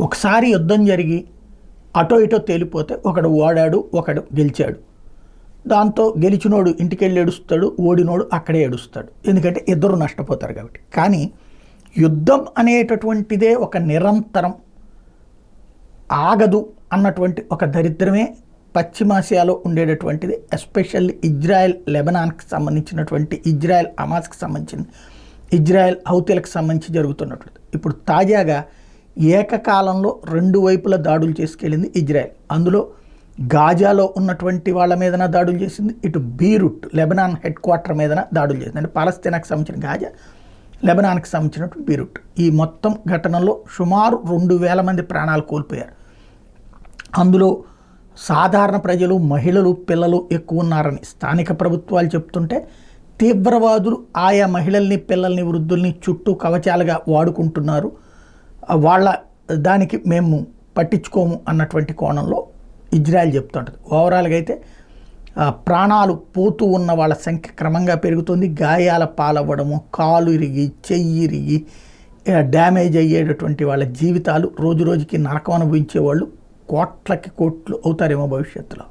ఒకసారి యుద్ధం జరిగి అటో ఇటో తేలిపోతే ఒకడు ఓడాడు, ఒకడు గెలిచాడు. దాంతో గెలిచినోడు ఇంటికి వెళ్ళి ఏడుస్తాడు, ఓడినోడు అక్కడే ఏడుస్తాడు. ఎందుకంటే ఇద్దరు నష్టపోతారు కాబట్టి. కానీ యుద్ధం అనేటటువంటిదే ఒక నిరంతరం ఆగదు అన్నటువంటి ఒక దరిద్రమే పశ్చిమాసియాలో ఉండేటటువంటిది. ఎస్పెషల్లీ ఇజ్రాయెల్ లెబనాన్కి సంబంధించినటువంటి, ఇజ్రాయెల్ హమాస్కి సంబంధించిన, ఇజ్రాయెల్ హౌతీలకు సంబంధించి జరుగుతున్నటువంటి. ఇప్పుడు తాజాగా ఏకకాలంలో 2 వైపుల దాడులు చేసుకెళ్ళింది ఇజ్రాయెల్. అందులో గాజాలో ఉన్నటువంటి వాళ్ళ మీదన దాడులు చేసింది, ఇటు బీరూట్ లెబనాన్ హెడ్ క్వార్టర్ మీదన దాడులు చేసింది. అంటే పాలస్తీనాకు సంబంధించిన గాజా, లెబనాన్కి సంబంధించినటువంటి బీరూట్. ఈ మొత్తం ఘటనలో సుమారు 2000 మంది ప్రాణాలు కోల్పోయారు. అందులో సాధారణ ప్రజలు, మహిళలు, పిల్లలు ఎక్కువ ఉన్నారని స్థానిక ప్రభుత్వాలు చెప్తుంటే, తీవ్రవాదులు ఆయా మహిళల్ని, పిల్లల్ని, వృద్ధుల్ని చుట్టూ కవచాలుగా వాడుకుంటున్నారు, వాళ్ళ దానికి మేము పట్టించుకోము అన్నటువంటి కోణంలో ఇజ్రాయెల్ చెప్తుంటుంది. ఓవరాల్గా అయితే ప్రాణాలు పోతూ ఉన్న వాళ్ళ సంఖ్య క్రమంగా పెరుగుతుంది. గాయాల పాలవ్వడము, కాలు ఇరిగి, చెయ్యి ఇరిగి డ్యామేజ్ అయ్యేటటువంటి వాళ్ళ జీవితాలు రోజు రోజుకి నరకం అనుభవించే వాళ్ళు కోట్లకి కోట్లు అవుతారేమో భవిష్యత్తులో.